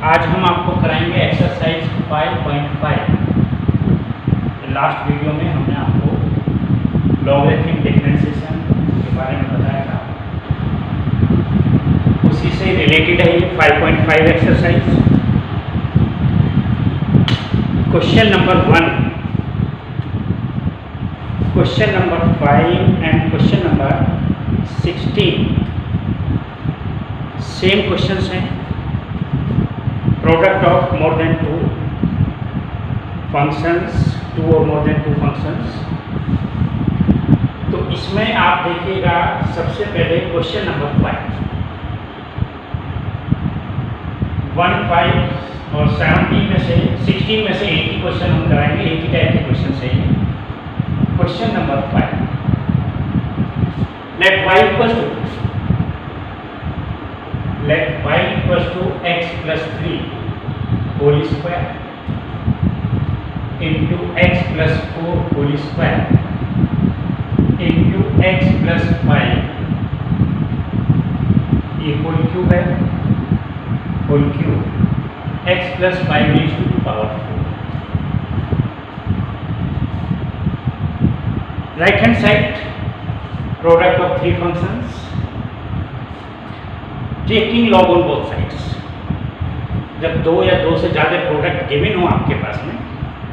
आज हम आपको कराएंगे एक्सरसाइज 5.5। लास्ट वीडियो में हमने आपको लॉगरिथमिक डिफरेंशिएशन के बारे में बताया था, उसी से रिलेटेड है ये 5.5 exercise. Question number 1, question number 5 and question number 16 same questions हैं। Product of more than two functions, two or more than two functions. तो इसमें आप देखिएगा सबसे पहले क्वेश्चन नंबर 1, 5 और 17 में से 16 में से एक ही क्वेश्चन हम कराएंगे, एक ही टाइप के क्वेश्चन से ही। Question number 5, let y equals to x plus 3 whole square into x plus 4 whole square into x plus 5 ये होल क्यूब है, whole cube x plus 5 raised to the power 4। Right hand side product of three functions taking log on both sides. जब दो या दो से ज़्यादा product given हो आपके पास में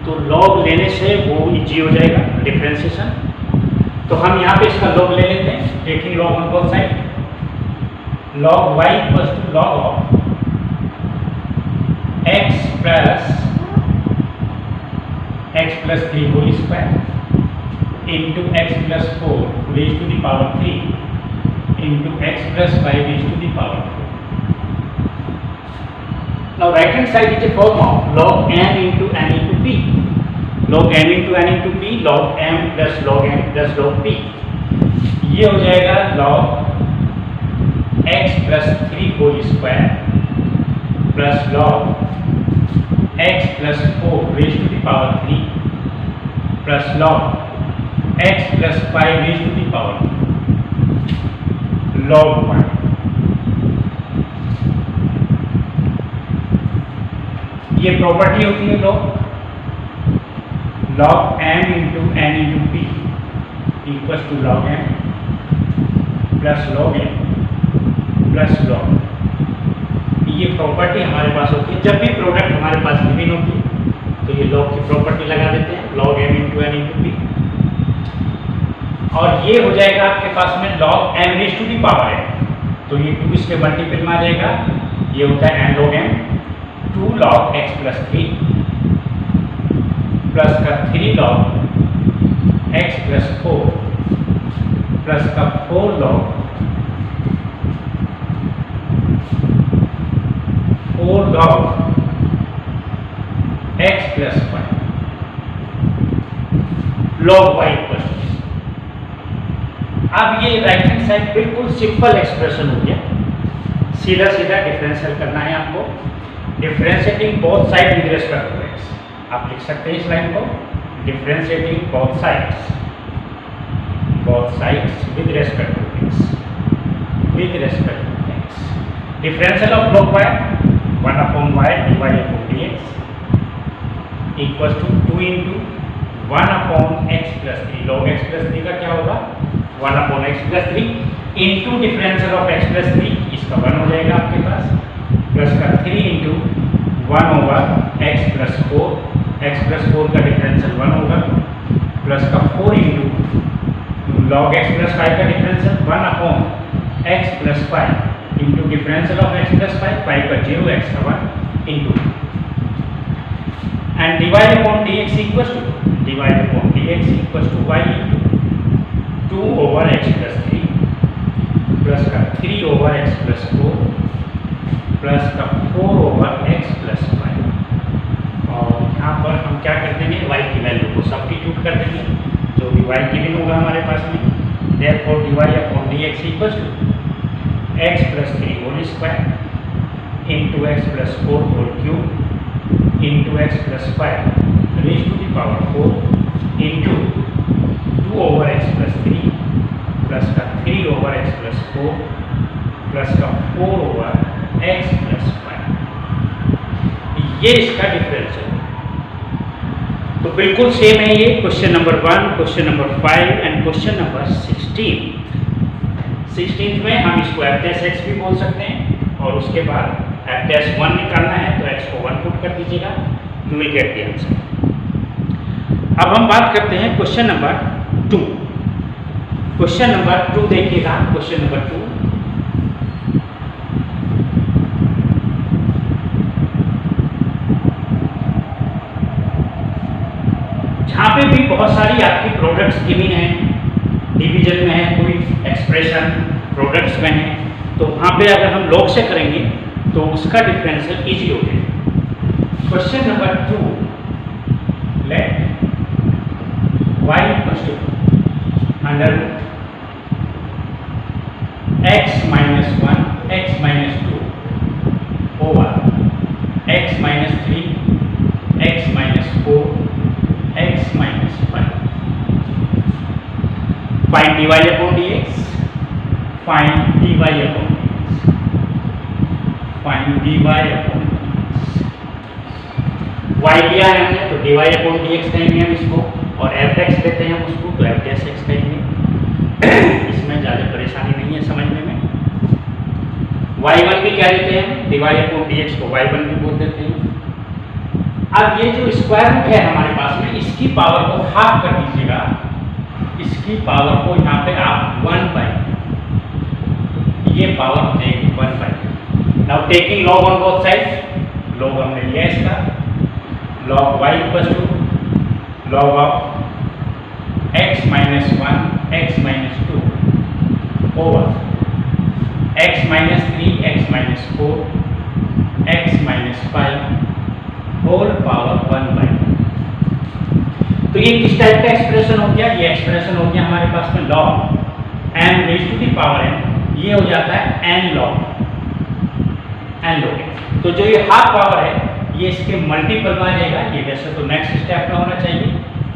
तो लॉग लेने से वो इजी हो जाएगा डिफरेंशिएशन। तो हम यहाँ पे इसका लॉग ले लेते हैं, taking log on both side. Log y equals to log of x plus 3 whole square into x plus 4 raise to the power 3 into x plus 5 raise to the power 4। Now right hand side is a form of log m into n into p. Log m into n into p, log m plus log n plus log p। ये हो जाएगा log x plus 3 whole square plus log x plus 4 raised to the power 3 plus log x plus 5 raised to the power 2 log 1। ये property होती है log m into n into p equals to log m plus log n plus log. ये property हमारे पास होती है जब भी प्रोडक्ट हमारे पास गिवन होती है, तो ये लॉग की प्रॉपर्टी लगा देते हैं, log m into n into p। और ये हो जाएगा आपके पास में log m raise to the power है, तो ये 2 इसके मल्टीपल में आ जाएगा। ये होता है n log m, 2 log x plus 3 plus का 3 log x प्लस 4 प्लस का 4 log x plus 5 log y plus. अब ये राइट हैंड साइड बिल्कुल सिंपल एक्सप्रेशन हो गया, सीधा सीधा डिफरेंशियल करना है आपको। Differentiating both side with respect to x, आप लिख सकते हैं इस लाइन को, differentiating both sides with respect to x, with respect to x। Differential of log y 1/y dy/dx equals to 2 into 1/x plus 3। log x plus 3 का क्या होगा 1/x plus 3 into differential of x plus 3, इसका 1 हो जाएगा आपके पास, plus का 3 into 1/x plus 4, x plus 4 का differential 1 होगा, प्लस का 4 इंटू लॉग x प्लस 5 का differential 1/x plus 5 into differential of x plus 5 का 0, x का 1 into and divide upon dx equals to y into 2/x plus 3 plus का 3/x plus 4 plus का 4/x plus 5। और यहाँ पर हम क्या कर देंगे, y की वैल्यू को सब्स्टिट्यूट कर देंगे, जो भी y गिवन होगा हमारे पास में। Therefore dy/dx equals to x plus 3 whole square into x plus 4 whole cube into x plus 5 raise to the power 4 into 2/x plus 3 plus का 3/x प्लस 4 प्लस का 4/x प्लस 5। ये इसका difference है। तो बिल्कुल सेम है ये question number 1, question number 5 and question number 16 में हम इसको f डैश x भी बोल सकते हैं और उसके बाद f डैश 1 निकालना है तो x को 1 पुट कर दीजिएगा, you will get the answer. अब हम बात करते हैं क्वेश्चन नंबर 2। क्वेश्चन नंबर 2 देखिएगा, क्वेश्चन नंबर 2 जहाँ पे भी बहुत सारी आपकी प्रोडक्ट्स गिवन है, डिवीजन में है, कोई एक्सप्रेशन प्रोडक्ट्स में है, तो वहाँ पे अगर हम लॉग से करेंगे तो उसका डिफरेंशियल इजी हो जाएगा। Question number 2, let y equals to under x minus 1 x minus 2 over x minus 3 x minus 4 x minus 5। Find dy upon dx, find dy upon dx, find dy upon y लिया है हमने तो dy upon dx कहेंगे हम इसको, और f(x) लेते हैं हम उसको तो f डैश x कहेंगे। इसमें ज़्यादा परेशानी नहीं है समझने में। y1 भी क्या लेते हैं, dy अपॉन dx को y1 भी बोल देते हैं। अब ये जो स्क्वायर रूट है हमारे पास में, इसकी पावर को हाफ कर दीजिएगा, इसकी पावर को यहाँ पे आप 1/, ये power take 1/। Now taking log on both side, log हमने लिया इसका, log y equal to log of x minus 1 x minus 2 over x minus 3 x minus 4 x minus 5 whole power 1/। तो ये किस टाइप का एक्सप्रेशन हो गया, ये एक्सप्रेशन हो गया हमारे पास में log m raise to the power n, ये हो जाता है n log n। तो जो ये हाफ पावर है ये इसके मल्टीपल में आ जाएगा। ये वैसे तो नेक्स्ट स्टेप में होना चाहिए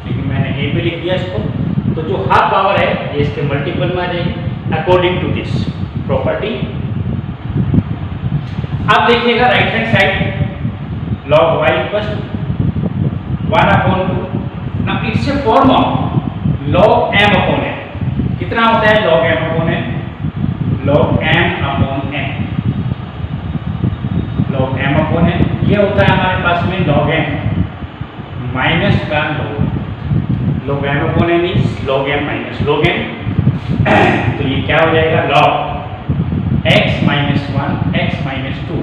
लेकिन मैंने ए पे लिख दिया इसको। तो जो हाफ पावर है ये इसके मल्टीपल में आ जाएगी अकॉर्डिंग टू दिस प्रॉपर्टी। अब देखिएगा right hand side, log y equal to 1/2। Now it's a form of log m upon n। कितना होता है log m upon n, log m upon n, log m upon n। ये होता है हमारे पास में log m माइनस का log m upon n is log m minus log n। तो ये क्या हो जाएगा, log x minus 1 x minus 2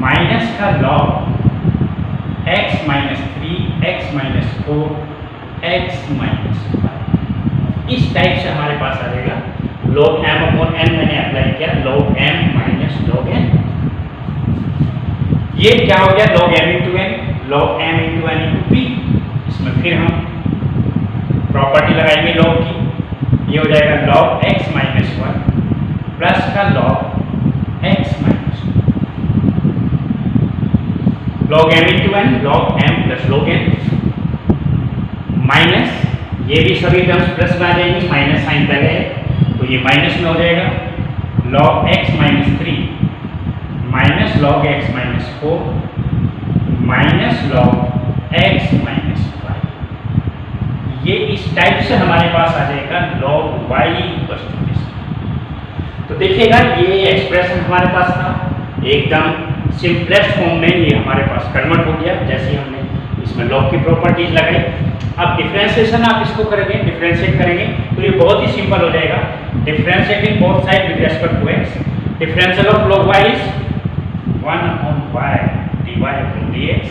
minus का log x minus 3 x minus 4 x minus 5। इस टाइप से हमारे पास आ जाएगा log m अपॉन n। मैंने अप्लाई किया log m minus log n। ये क्या हो गया log m into n, log m into n into p। इसमें फिर हम प्रॉपर्टी लगाएंगे log की, ये हो जाएगा log x माइनस 1 प्लस का log x minus 2 log m into n, log m plus log n minus, ये भी सभी टर्म्स प्लस में आ जाएंगी, माइनस साइन पहले है तो ये माइनस में हो जाएगा log x minus 3 minus log x minus 4 minus log x minus 5। ये इस टाइप से हमारे पास आ जाएगा log y equal to this. तो देखिएगा ये एक्सप्रेशन हमारे पास था एकदम सिंपलेस्ट फॉर्म में, ये हमारे पास कन्वर्ट हो गया जैसे हमने इसमें log की प्रॉपर्टीज लगाई। अब डिफरेंशिएशन आप इसको करेंगे, डिफरेंशिएट करेंगे तो ये बहुत ही सिंपल हो जाएगा। Differentiating both side with respect to x, differential of log y is 1/y dy upon dx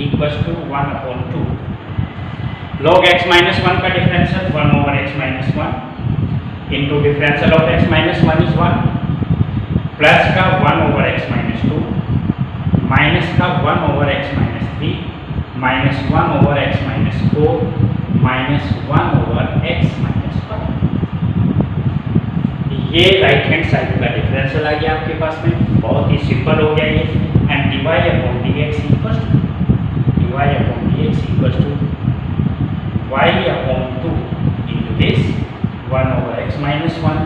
equals to 1/2 log x minus 1 का differential 1/x minus 1 into differential of x minus 1 is 1 plus का 1/x minus 2 minus का 1/x minus 3 minus 1/x minus 4 minus 1/x minus 5। ये right hand side का differential आ गया आपके पास में, बहुत ही सिंपल हो गया ये। And dy upon dx equals to y upon 2 into this 1/x minus 1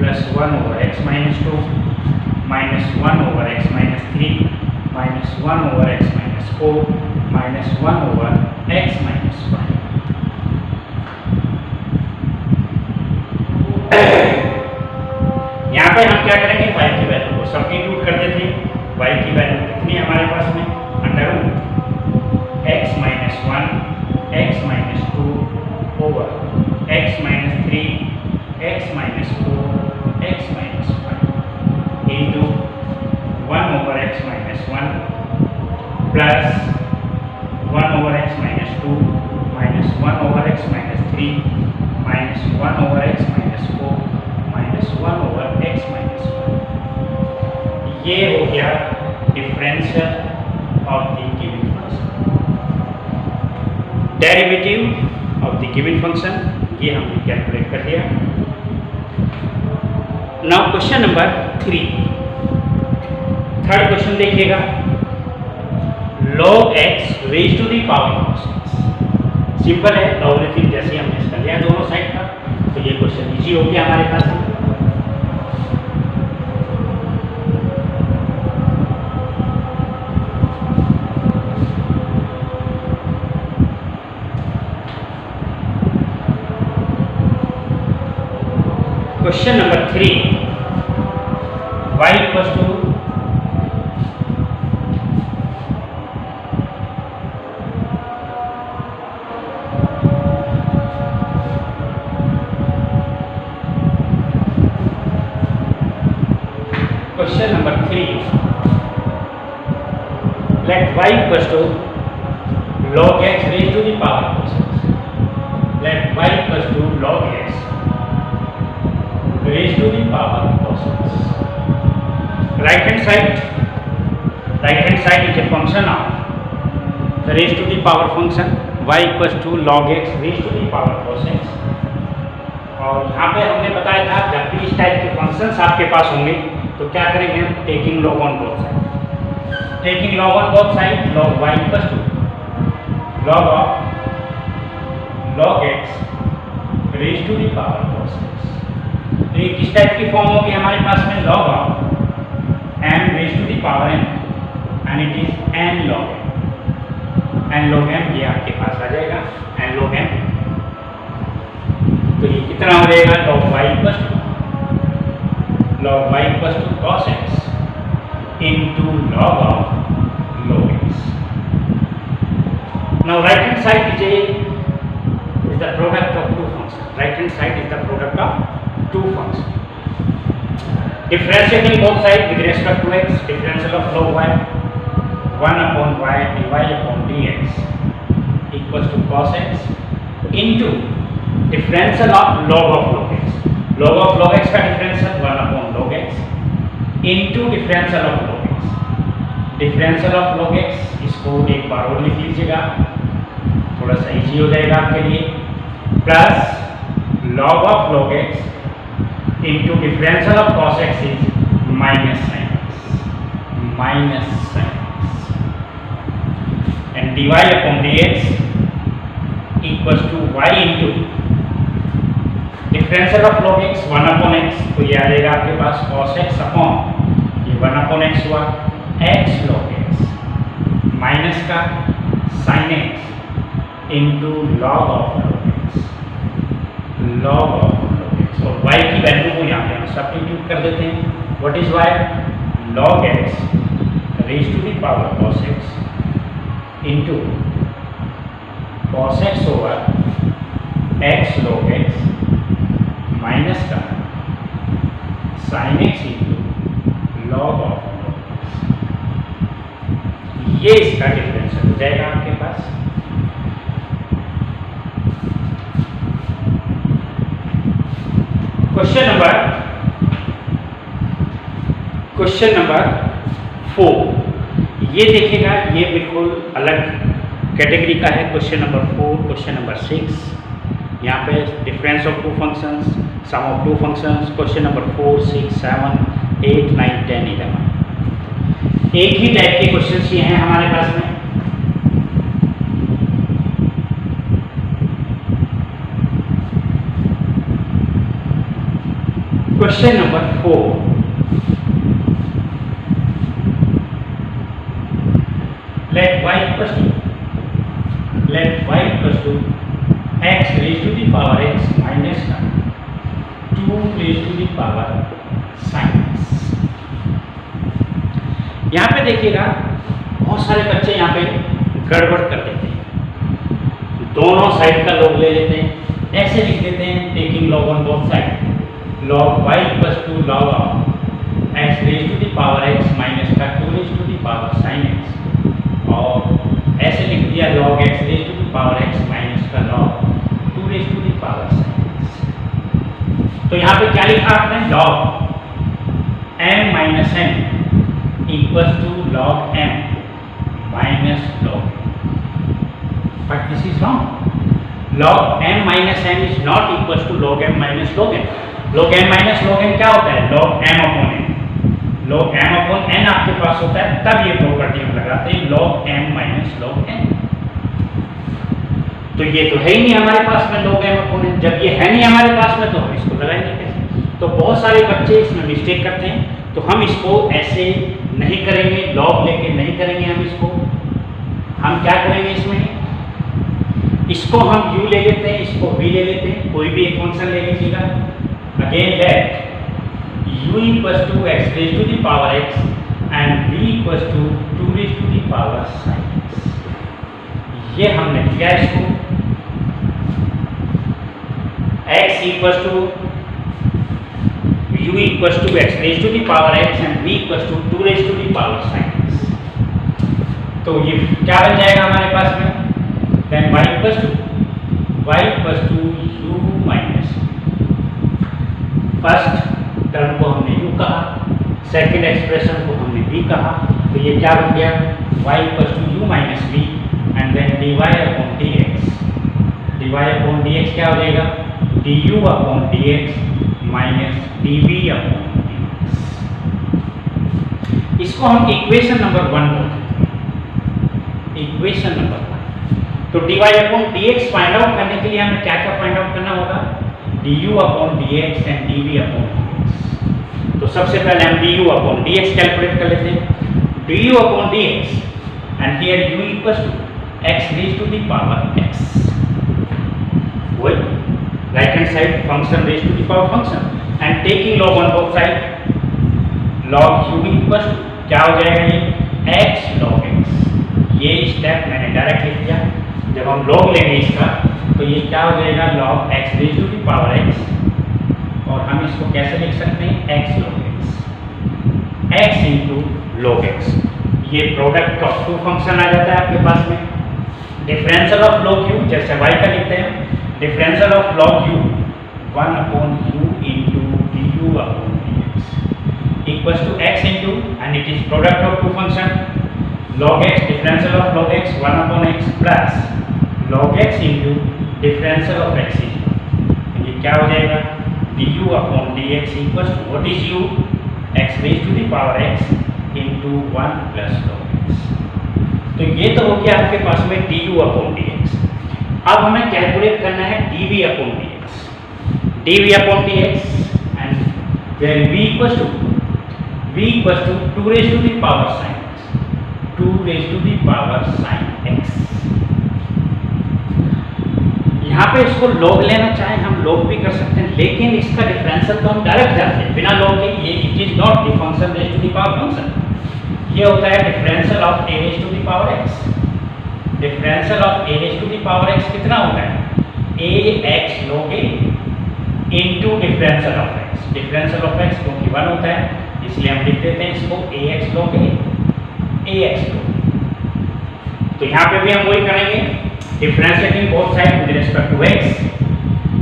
plus 1 over x minus 2 minus 1 over x minus 3 minus 1 over x minus 4 minus 1 over x minus 5। यहाँ पे हम क्या करेंगे, y की वैल्यू को सब्स्टिट्यूट कर देते हैं। y की वैल्यू कितनी है हमारे पास में, under root x minus 1 x minus 2 over x minus 3 x minus 4 x minus 5 into 1 over x minus 1 plus 1 over x minus 2 minus 1 over x minus 3 minus 1 over x minus 4 minus 1 over x minus 1। ये हो गया differential of the given function, derivative of the given function, ये हमने calculate कर दिया। Now question number 3, third question देखिएगा, log x raise to the power of 6। Simple है, logarithm जैसे हमने इसका लिया दोनों साइड का, तो ये क्वेश्चन इजी हो गया हमारे पास। Question number 3, y equals to question number 3, let y equals to log x raised to the power of 6। let y equals to log x raised to the power of 6। right hand side is a function of the raised to the power function y equals to log x raised to the power of 6। और यहाँ पे हमने बताया था जब भी इस type के फंक्शंस आपके पास होंगे तो क्या करेंगे हम, taking log on both side. Taking log on both side, log y equals to log of log x raise to the power of 6। तो ये किस टाइप की फॉर्म होगी हमारे पास में, log of m raise to the power n and it is n log m। n log m ये आपके पास आ जाएगा, n log m। तो ये कितना हो जाएगा, log y equals to log y equals to cos x into log of log x। Now right hand side is the product of two functions. Right hand side is the product of two functions. Differentiating both sides with respect to x, differential of log y 1 upon y dy upon dx equals to cos x into differential of log x। log of log x का differential 1 upon log x into differential of log x। Differential of log x इसको एक बार और लिख लीजिएगा, थोड़ा सा easy हो जाएगा आपके लिए, plus log of log x into differential of cos x is minus sine x and dy upon dx equals to y into differential of log x 1 upon x, तो ये आ जाएगा आपके पास cos x अपॉन ये 1 upon x हुआ x log x minus का sin x into log of log x और y की वैल्यू को यहाँ पे हम सब्स्टिट्यूट कर देते हैं। What is y, log x raise to the power cos x into cos x over x log x minus का sine x into log of ये इसका डिफरेंशियल हो जाएगा आपके पास। क्वेश्चन नंबर 4, ये देखिएगा, ये बिल्कुल अलग कैटेगरी का है। क्वेश्चन नंबर 4, क्वेश्चन नंबर 6, यहाँ पे difference of two functions, sum of two functions. Question number 4, 6, 7, 8, 9, 10, 11 एक ही टाइप के क्वेश्चंस ये हैं हमारे पास में। Question power sine x. यहाँ पे देखिएगा बहुत सारे बच्चे यहाँ पे गड़बड़ कर देते हैं, दोनों साइड का लॉग ले लेते हैं, ऐसे लिख देते हैं taking log on both side, log y equals to log of x raise to the power x minus का 2 raise to the power sin x, और ऐसे लिख दिया log x raise to the power x minus का log 2 raise to the power sin x। तो यहाँ पे क्या लिखा आपने, log m minus n equals to log m minus log, but this is wrong. log m minus n is not equals to log m minus log n। log m minus log n क्या होता है, log m upon n। log m upon n आपके पास होता है, तब ये property हम लगाते हैं log m minus log n। तो ये तो है ही नहीं हमारे पास में log m अपॉन n, जब ये है नहीं हमारे पास में तो हम इसको लगाएंगे कैसे। तो बहुत सारे बच्चे इसमें मिस्टेक करते हैं, तो हम इसको ऐसे नहीं करेंगे, log लेके नहीं करेंगे हम इसको। हम क्या करेंगे इसमें, इसको हम u ले लेते हैं, इसको v ले लेते हैं, कोई भी एक फंक्शन ले लीजिएगा। Again that u equals to x raised to the power x and v equals to 2 raised to the power sin x। ये हमने किया इसको, x equals to u equals to x raised to the power x and v equals to 2 raised to the power sin x। तो ये क्या बन जाएगा हमारे पास में, then y equals to u minus, first term को हमने u कहा, सेकंड एक्सप्रेशन को हमने v कहा, तो ये क्या बन गया, y equals to u minus v and then dy upon dx। dy upon dx क्या हो जाएगा, du upon dx minus dv upon dx। इसको हम इक्वेशन नंबर 1 बोलते हैं, इक्वेशन नंबर 1। तो dy upon dx find out करने के लिए हमें क्या क्या फाइंड आउट करना होगा, du upon dx and dv upon dx। तो सबसे पहले हम du अपॉन dx कैलकुलेट कर लेते हैं, du upon dx and here u equals to x raise to the power x, वही right hand side function raise to the power function and taking log on both side, log u equals to क्या हो जाएगा ये x log x। ये step मैंने direct लिख दिया, जब हम log लेंगे इसका तो ये क्या हो जाएगा log x raise to the power x, और हम इसको कैसे लिख सकते हैं, x log x, x into log x। ये प्रोडक्ट ऑफ टू फंक्शन आ जाता है आपके पास में। डिफरेंशियल ऑफ log u जैसे y का लिखते हैं, differential of log u 1 upon u into du upon dx equals to x into, and it is product of two function log x, differential of log x 1 upon x plus log x into differential of x, ये क्या हो जाएगा, du upon dx equals to what is u, x raise to the power x into 1 plus log x। तो ये तो हो गया आपके पास में du अपॉन dx। अब हमें कैलकुलेट करना है dv upon dx, dv upon dx and where v equals to 2 raise to the power sin x, 2 raise to the power sin x। यहाँ पे इसको log लेना चाहे हम log भी कर सकते हैं, लेकिन इसका डिफरेंशियल तो हम डायरेक्ट जानते हैं बिना log के, ये it is not the function raise to the power function. ये होता है differential of a raise to the power x। Differential of a raise to the power x कितना होता है, ax log a into differential of x। Differential of x क्योंकि 1 होता है इसलिए हम लिख देते हैं इसको ax log a, ax log a। तो यहाँ पे भी हम वही करेंगे, differentiating both side with respect to x,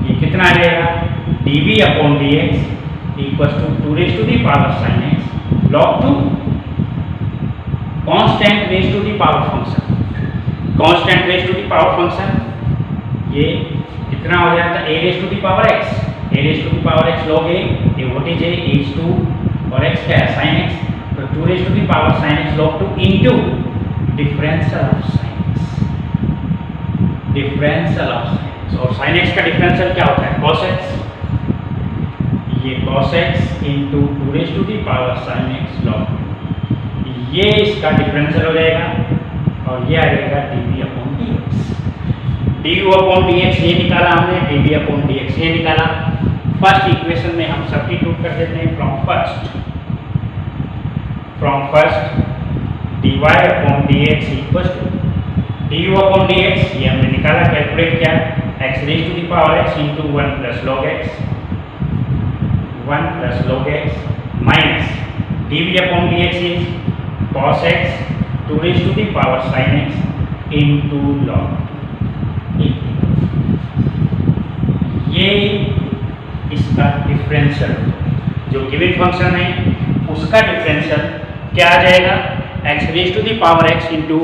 ये कितना आ जाएगा, dv upon dx equals to 2 raise to the power sin x log 2 constant raise to the power function, constant raise to the power function, ये कितना हो जाता है a raise to the power x, a raise to the power x log a, ये what is a is 2 और x क्या है sin x, तो 2 raise to the power sin x log 2 into differential of sin x, differential of sin x, और sin x का differential क्या होता है cos x, ये cos x into 2 raise to the power sin x log 2, ये इसका differential हो जाएगा और ये आ जाएगा dv upon dx। du upon dx ये निकाला हमने, dv अपॉन dx ये निकाला, फर्स्ट इक्वेशन में हम सब्स्टिट्यूट कर देते हैं from first dy upon dx equals to du upon dx, ये हमने निकाला, कैलकुलेट किया, x raise to the power x into 1 plus log x minus dv upon dx is cos x 2 raise to the power sin x into log। ये इसका differential, जो given function है उसका differential क्या आ जाएगा, x raise to the power x into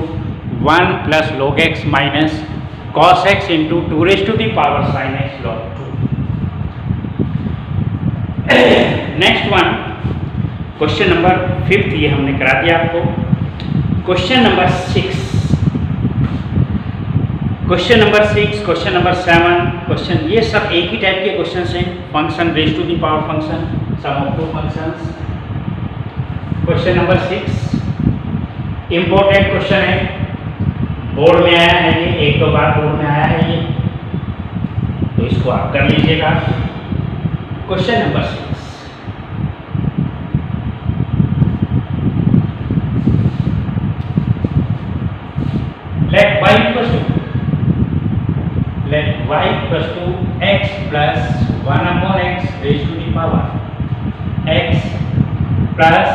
1 plus log x minus cos x into 2 raise to the power sin x log 2। Next one, question number 5, ये हमने करा दिया आपको। Question number 6, question number 6, question number 7, question, ये सब एक ही type के क्वेश्चंस हैं। Function raise to the power function, sum of two functions. Question number 6 important question है, बोर्ड में आया है ये, एक दो बार बोर्ड में आया है ये, तो इसको आप कर लीजिएगा। Question number 6, let y equals to x plus 1 upon x raised to the power x plus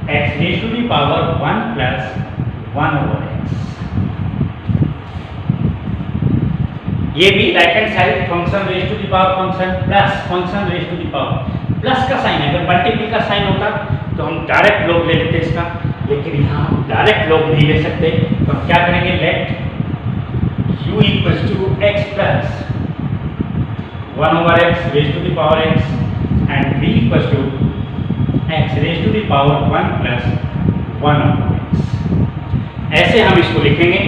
x raised to the power 1 plus 1 over x। ये भी right hand side function raise to the power function plus function raise to the power, plus का sign है, अगर multiple का sign होता तो हम direct log ले लेते इसका, लेकिन यहाँ हम डायरेक्ट लॉग नहीं ले सकते, तो हम क्या करेंगे, let u equals to x plus 1 over x raise to the power x and v equals to x raise to the power 1 plus 1 over x। ऐसे हम इसको लिखेंगे,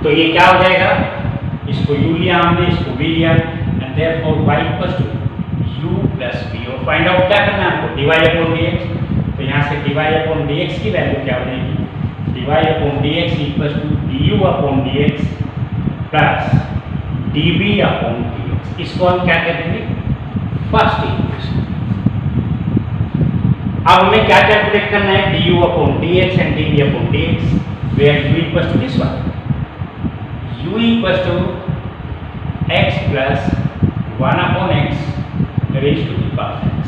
तो ये क्या हो जाएगा, इसको u लिया हमने, इसको v लिया, and therefore y equals to u plus v। और फाइंड आउट क्या करना है हमको, dy अपॉन dx, तो यहाँ से dy अपॉन dx की वैल्यू क्या हो जाएगी, dy upon dx equals to du upon dx plus dv upon dx। इसको हम क्या कर देंगे, फर्स्ट इक्वेशन। अब हमें क्या कैलकुलेट करना है, du upon dx and dv upon dx, where u equals to this one, u equals to x plus 1 upon x raise to the power x,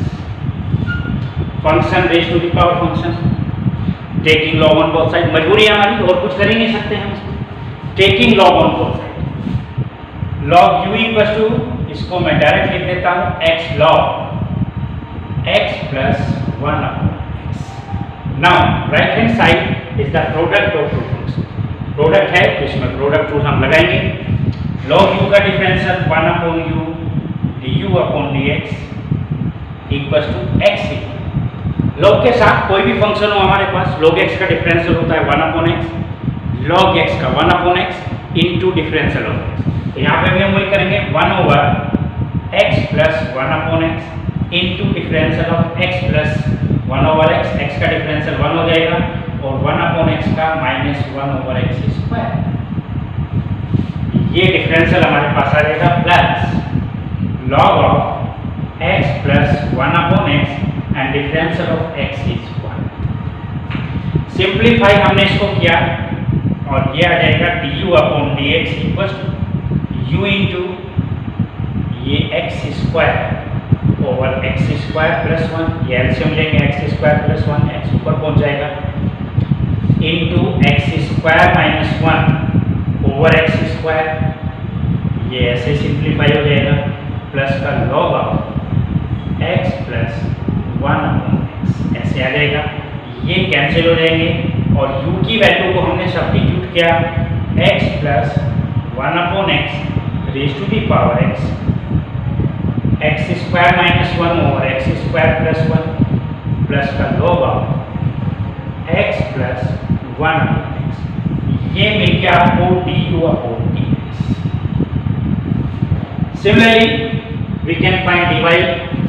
function raise to the power function, taking log on both side, मजबूरी है हमारी, और कुछ कर ही नहीं सकते हम, taking log on both side. Log u equals to, इसको मैं डायरेक्ट लिख देता हूँ, x log x plus 1 upon x। Now right hand side is the product of two function, product है तो इसमें प्रोडक्ट रूल हम लगाएंगे। लॉग u का differential 1 upon u du upon dx equals to x। Log के साथ कोई भी फंक्शन हो हमारे पास, log x का डिफरेंशियल होता है 1 अपॉन x, log x का 1 upon x into differential of x। तो यहाँ पे भी हम वही करेंगे, 1 over x plus 1 upon x into differential of x plus 1 over x, x का डिफरेंशियल 1 हो जाएगा, और 1 अपॉन x का माइनस 1 ओवर x स्क्वायर। ये डिफरेंशियल हमारे पास आ जाएगा, plus log of x plus 1 upon x and differential of x is 1। Simplify हमने इसको किया, और ये आ जाएगा du upon dx equals to u into ये x square over x square plus 1, ये एलसीएम लेंगे, x स्क्वायर प्लस 1, x ऊपर पहुंच जाएगा, into x square minus 1 over x square, ये ऐसे सिंप्लीफाई हो जाएगा, प्लस का log of x plus 1 upon x, ऐसे आ जाएगा, ये कैंसिल हो जाएंगे, और u की वैल्यू को हमने सब्स्टिट्यूट किया, x plus 1 upon x raise to the power x, x square minus 1 over x square plus 1, plus का log of x plus 1 upon x, ये मिल गया आपको du upon dx। Similarly we can find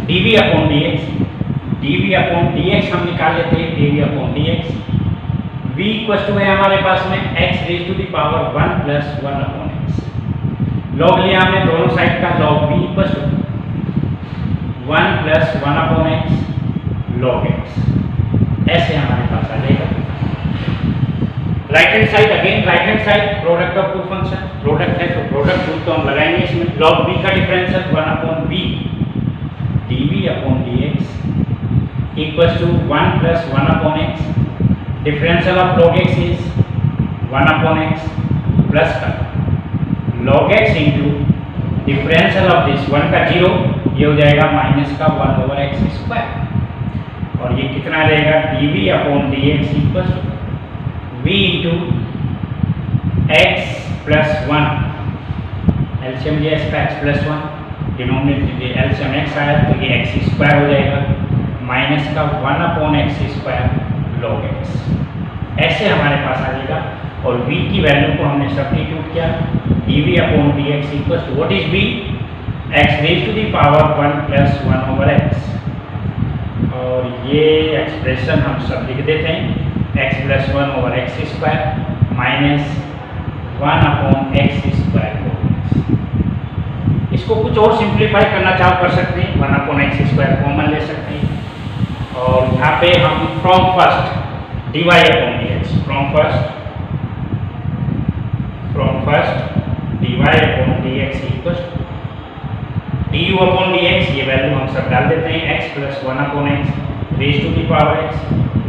dv upon dx, dv upon dx हम निकाल लेते हैं, dv upon dx, v equal to है हमारे पास में x raise to the power 1 plus 1 upon x, log लिया हमने दोनों साइड का, log v equal to 1 plus 1/x log x, ऐसे हमारे पास आ जाएगा। Right hand side, again right hand side product of two function, product है तो प्रोडक्ट रूल तो हम लगाएंगे इसमें। log b का differential 1/b dv/dx equals to 1 plus 1/x, differential of log x is 1/x plus का log x into differential of this 1 का 0, ये हो जाएगा माइनस का 1/x², और ये कितना आ जाएगा dv/dx equals to v into x plus 1, LCM लिया इसका x plus 1, denominator LCM x आया तो ये x² हो जाएगा माइनस का 1/x² log x, ऐसे हमारे पास आ जाएगा। और v की वैल्यू को हमने सब्स्टिट्यूट किया, dv/dx equals to what is v, x raise to the power 1 plus 1/x, और ये एक्सप्रेशन हम सब लिख देते हैं x plus 1/x² minus 1/x²। इसको कुछ और सिंप्लीफाई करना चाहो कर सकते हैं, 1/x² कॉमन ले सकते हैं, और यहाँ पे हम from first dy/dx, from first dy/dx equals du/dx, ये वैल्यू हम सब डाल देते हैं x plus 1/x raise to the power x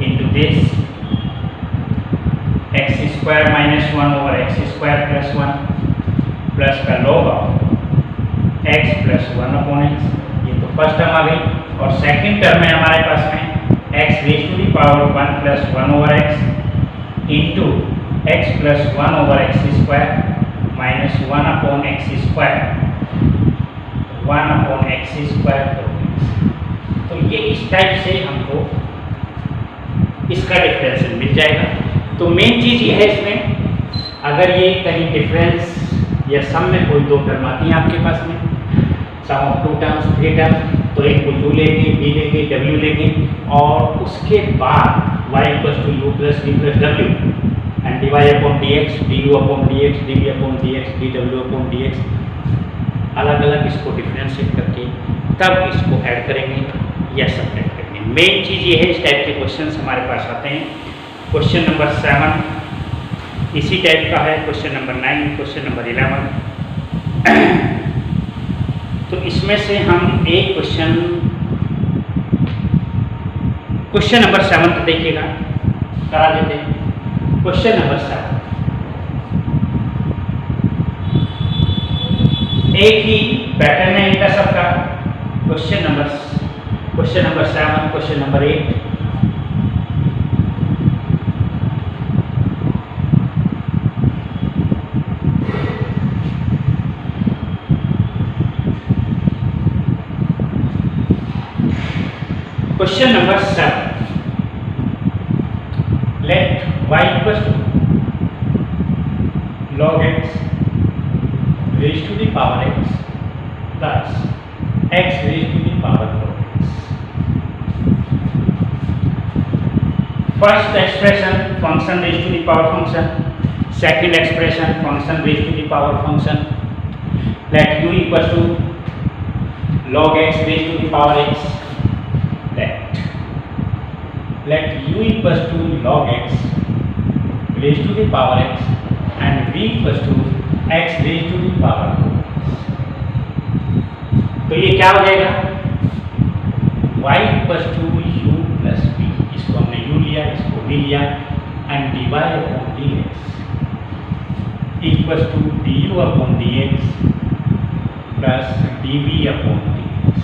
into this x² minus 1/x² plus 1 plus का log of x plus 1/x, ये तो फर्स्ट टर्म आ गई। और सेकंड टर्म है हमारे पास में x raise to the power 1 plus 1/x into x plus 1/x² minus 1/x², तो ये इस टाइप से हमको इसका डिफरेंशियल मिल जाएगा। तो मेन चीज़ ये है इसमें, अगर ये कहीं डिफरेंस या सम में कोई दो टर्म आती हैं आपके पास में, सम ऑफ 2 टर्म्स 3 टर्म्स, तो एक को u लेंगे, v लेंगे, w लेंगे, और उसके बाद y equals to u plus v plus w and dy/dx, du/dx, dv/dx, dw/dx, अलग अलग इसको डिफरेंशिएट करके तब इसको ऐड करेंगे या सब्ट्रैक्ट करेंगे। मेन चीज़ ये है, इस टाइप के क्वेश्चंस हमारे पास आते हैं। क्वेश्चन नंबर 7 इसी टाइप का है, क्वेश्चन नंबर 9, क्वेश्चन नंबर 11। तो इसमें से हम एक क्वेश्चन नंबर 7 तो देखिएगा, करा देते हैं। क्वेश्चन नंबर 7 एक ही पैटर्न है इनका सबका। Question number 7, question number 8, question number 7, let y equals to log x raised to the power x plus x raised to the power log x. First expression function raised to the power function, second expression function raised to the power function. Let u equals to log x raised to the power x. Let u equals to log x raised to the power x and v equals to x raised to the power x. तो ये क्या हो जाएगा, y equals to u plus v, इसको हमने u लिया, इसको v लिया, and dy/dx equals to du/dx plus dv/dx,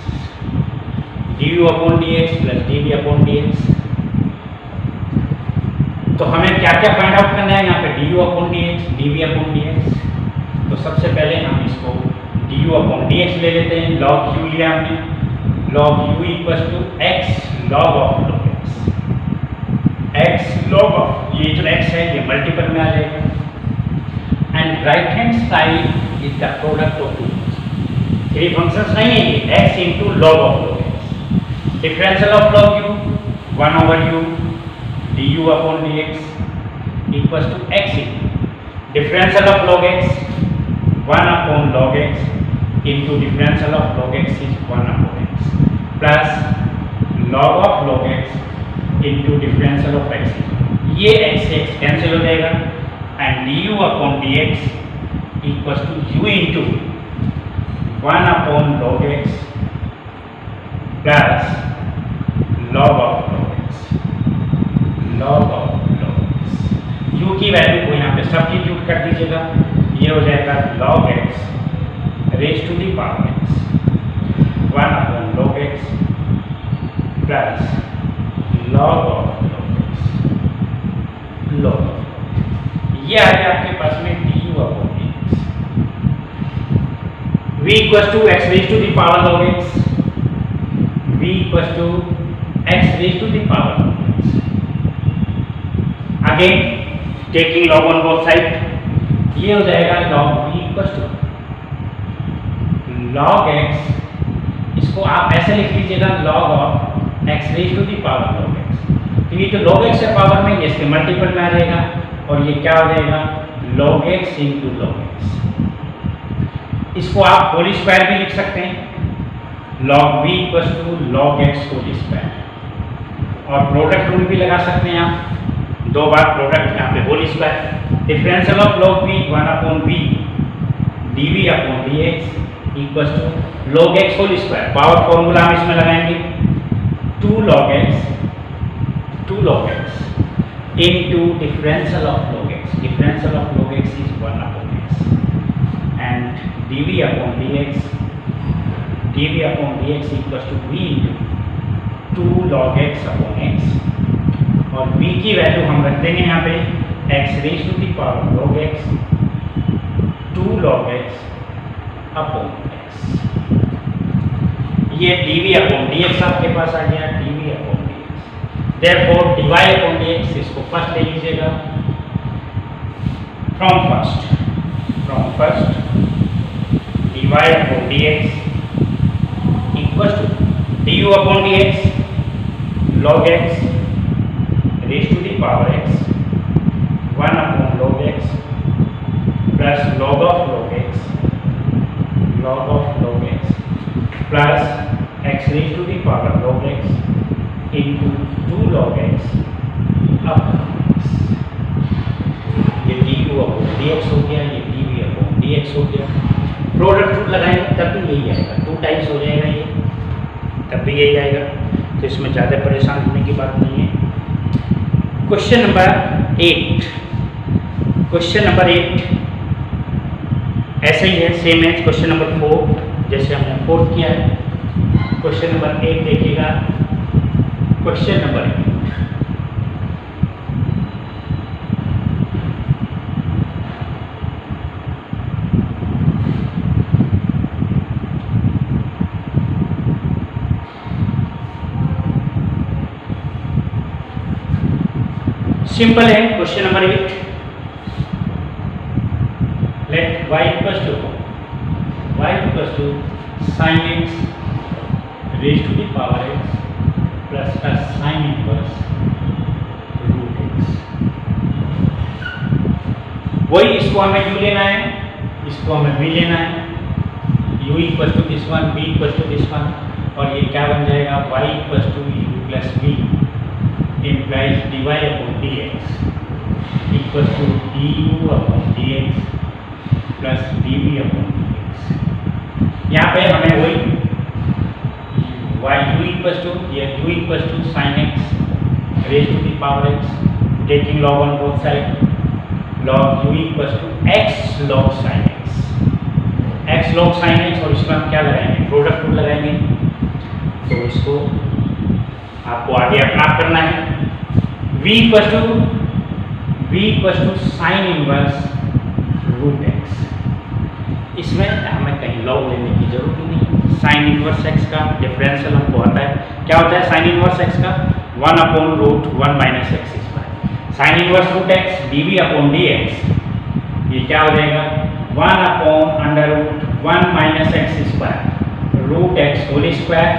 du/dx plus dv/dx। तो हमें क्या क्या फाइंड आउट करना है यहाँ पे, du/dx, dv/dx। तो सबसे पहले हम इसको du/dx ले लेते हैं, log u लिया हमने, log u equals to x log of log x, x log of, ये जो x है ये मल्टीपल में आ जाएगा, and right hand side is the product of two three functions नहीं है ये, x into log of log x, differential of log u 1/u du/dx equals to x into differential of log x 1/log x into differential of log x is 1/x, plus log of log x into differential of x. ये x से x cancel हो जाएगा and d u upon d x equal to u into 1 upon log x plus log of log x, log of log x. U की value को यहाँ पे substitute कर दीजिएगा, ये हो जाएगा log x raise to the power x 1 upon log x plus log of log x, log of. ये आ गया आपके पास में d u upon d x. v equal to x raise to the power log x, v equal to x raise to the power log x. Again taking log on both side, ये हो जाएगा log v equal to log x, इसको आप ऐसे लिख लीजिएगा log of x raise to the power log x, क्योंकि तो log x है पावर में, ये इसके मल्टीपल में आ जाएगा और ये क्या हो जाएगा log x into log x। इसको आप होल स्क्वायर भी लिख सकते हैं, log v equal to log x whole square, और प्रोडक्ट रूल भी लगा सकते हैं आप, दो बार प्रोडक्ट यहाँ पे whole square. Differential of log v 1 upon v dv upon dx equal to log x whole square. Power formula हम इसमें लगाएंगे 2 log x into differential of log x, differential of log x is 1 upon x and dv upon dx equals to v into 2 log x upon x, और v की value हम रख देंगे यहाँ पे x raise to the power log x 2 log x upon x। ये dv upon dx आपके पास आ गया, dv upon dx। Therefore dy upon dx, इसको फर्स्ट ले लीजिएगा, from first dy upon dx equals to du upon dx log x raised to the power x 1 upon log x plus log of log x plus x raised to the power log x into 2 log x upon x। ये du upon dx हो गया, ये dv upon dx हो गया। Product rule लगाएंगे तब भी यही आएगा, 2 टाइम्स हो जाएगा ये, तब भी यही आएगा, तो इसमें ज़्यादा परेशान होने की बात नहीं है। क्वेश्चन नंबर 8, क्वेश्चन नंबर 8 ऐसे ही है, सेम है क्वेश्चन नंबर 4 जैसे हमने 4 किया है। क्वेश्चन नंबर 8 देखिएगा, क्वेश्चन नंबर 8 सिंपल है। Question number 8, let y equal to sin x raise to the power x plus का sin इनवर्स रूट x। वही इसको हमें u लेना है, इसको हमें v लेना है, u equal to this one, v equal to this one, और ये क्या बन जाएगा y equal to u plus v implies dy upon dx equals to du upon dx plus dv upon dx। यहाँ पे हमें वही u equals to sin x raised to the power x, taking log on both sides, log u equals to x log sin x और इसमें हम क्या लगाएंगे, product rule लगाएंगे, तो इसको आपको आगे अपना करना है। v equal to sine inverse root x, इसमें हमें कहीं लॉग लेने की जरूरत नहीं। साइन इनवर्स x का डिफरेंशियल हमको आता है, क्या होता है साइन इनवर्स x का 1 upon root 1 minus x square. Sine inverse root x dv upon dx, ये क्या हो जाएगा 1 upon under root 1 minus x square root x whole square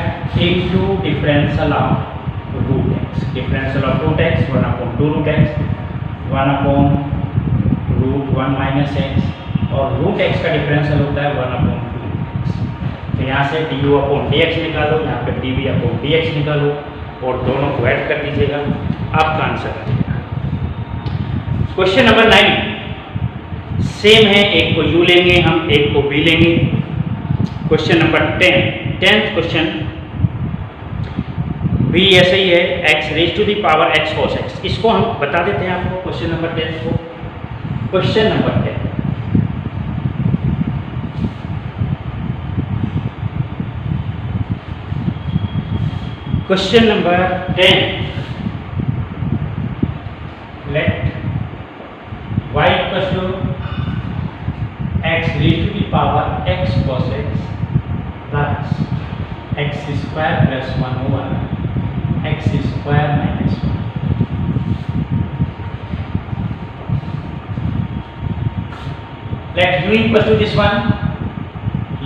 into differential of root x, differential of root x 1 upon 2 root x 1 upon root 1 minus x, और root x का differential होता है 1 upon 2 root x। तो यहाँ से du/dx निकालो, यहाँ पे dv/dx निकालो और दोनों को ऐड कर दीजिएगा, आपका आंसर आ जाएगा। क्वेश्चन नंबर 9 सेम है, एक को u लेंगे हम, एक को v लेंगे। क्वेश्चन नंबर 10th क्वेश्चन भी ऐसे ही है, x⁻x cos x। इसको हम बता देते हैं आपको क्वेश्चन नंबर 10 को। Question number 10 question number 10 let y equals to x⁻x cos x plus x² plus 1 over x² minus 1। Let u equals to this one,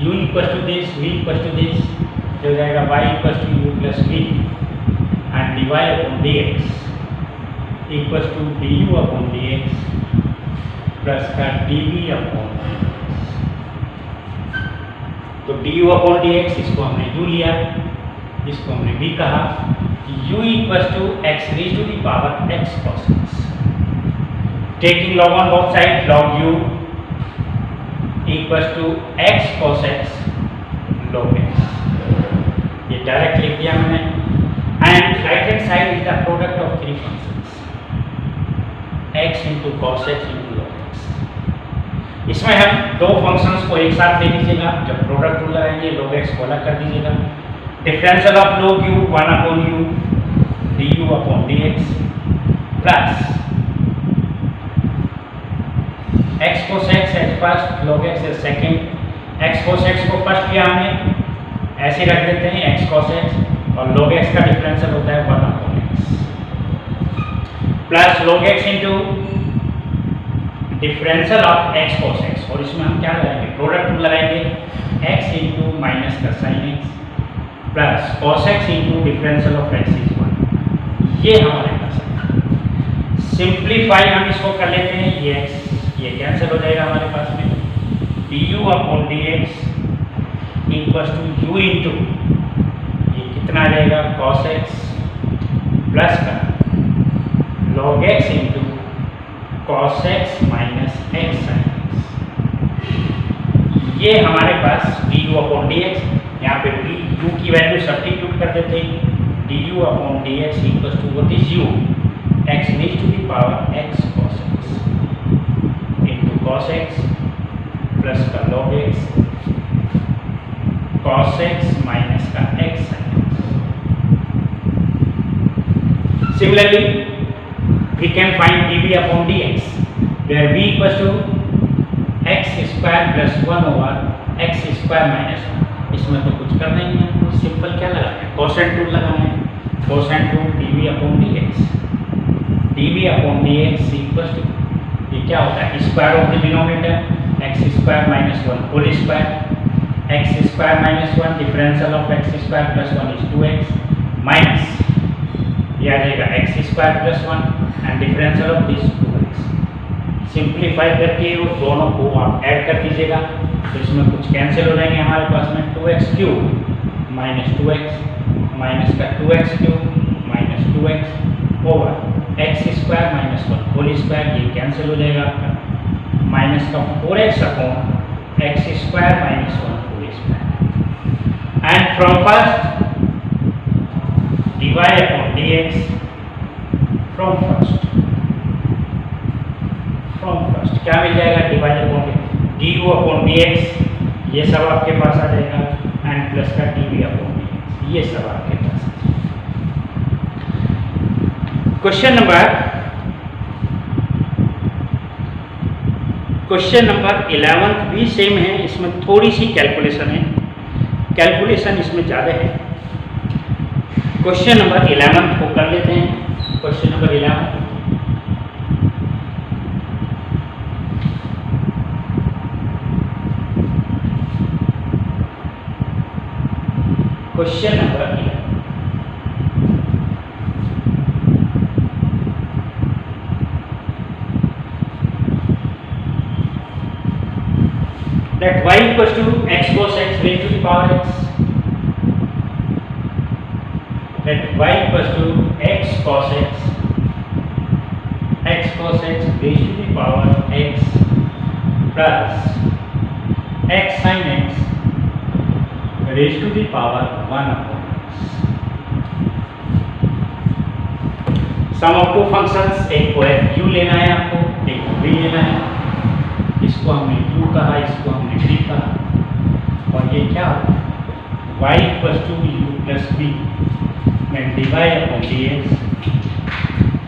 u equals to this, v equals to this, हो जाएगा y equals to u plus v and dy/dx equals to du/dx plus का dv/dx। तो du/dx इसको हमने u लिया, इसको हमने v कहा। u equals to x⁻x cos x, taking log on both sides, log u equals to x cos x log x, ये direct लिख दिया मैंने। And right hand side is the product of three functions, x into cos x into log x। इसमें हम दो functions को एक साथ ले लीजिएगा, जब प्रोडक्ट रूल लगाएंगे log x को अलग कर दीजिएगा। Differential of log u 1/u du/dx plus x cos x as first, log x as second. x cos x को फर्स्ट किया हमने, ऐसे रख देते हैं x cos x, और log x का डिफरेंशियल होता है 1/x plus log x into differential of x cos x, और इसमें हम क्या लगाएंगे, प्रोडक्ट रूल लगाएंगे, x इंटू माइनस का sine x plus cos x into differential of x is 1। ये हमारे पास है। सिंप्लीफाई हम इसको कर लेते हैं, ये x ये कैंसिल हो जाएगा हमारे पास में, du/dx equals to u into ये कितना आ जाएगा cos x प्लस का log x into cos x minus x sin x। ये हमारे पास du/dx, यहाँ पे u की वैल्यू सब्स्टिट्यूट कर देते हैं, du/dx equals to what is u, x⁻x cos x into cos x plus का log x cos x minus का x sin x। Similarly, we can find dv/dx where v equals to x² plus 1 over x² minus 1। इसमें तो कुछ करना ही है, simple क्या लगाना है, कोसेंट रूल लगाना है, quotient rule dv/dx, dv/dx equals to ये क्या होता है, square of the denominator x² minus 1 whole square, x² minus 1 differential of x² plus 1 is 2x minus ये आ जाएगा x² plus 1 and differential of this 2x। Simplify करके वो दोनों को आप ऐड कर दीजिएगा, तो इसमें कुछ कैंसिल हो जाएंगे हमारे पास में, 2x³ माइनस 2x माइनस का 2x³ minus 2x over x² minus 1 whole square, ये कैंसिल हो जाएगा आपका, माइनस का 4x upon x² minus 1 whole square. And from first dy/dx from first क्या मिल जाएगा, du/dx ये सब आपके पास आ जाएगा एंड प्लस का dv/dx ये सब आपके पास आ जाएगा। क्वेश्चन नंबर 11 भी सेम है, इसमें थोड़ी सी कैलकुलेशन है, कैलकुलेशन इसमें ज़्यादा है। क्वेश्चन नंबर 11 को कर लेते हैं। Question number 11 question number 11 let Let y equals to x cos x raised to the power x. Let y equals to x cos x raised to the power x plus x sin x raised to the power 1 upon x. Sum of two functions, एक को f u लेना है आपको, एक को v लेना है. इसको हमने u कहा, इसको हमने v कहा. और ये क्या y equals to u plus v में dy upon dx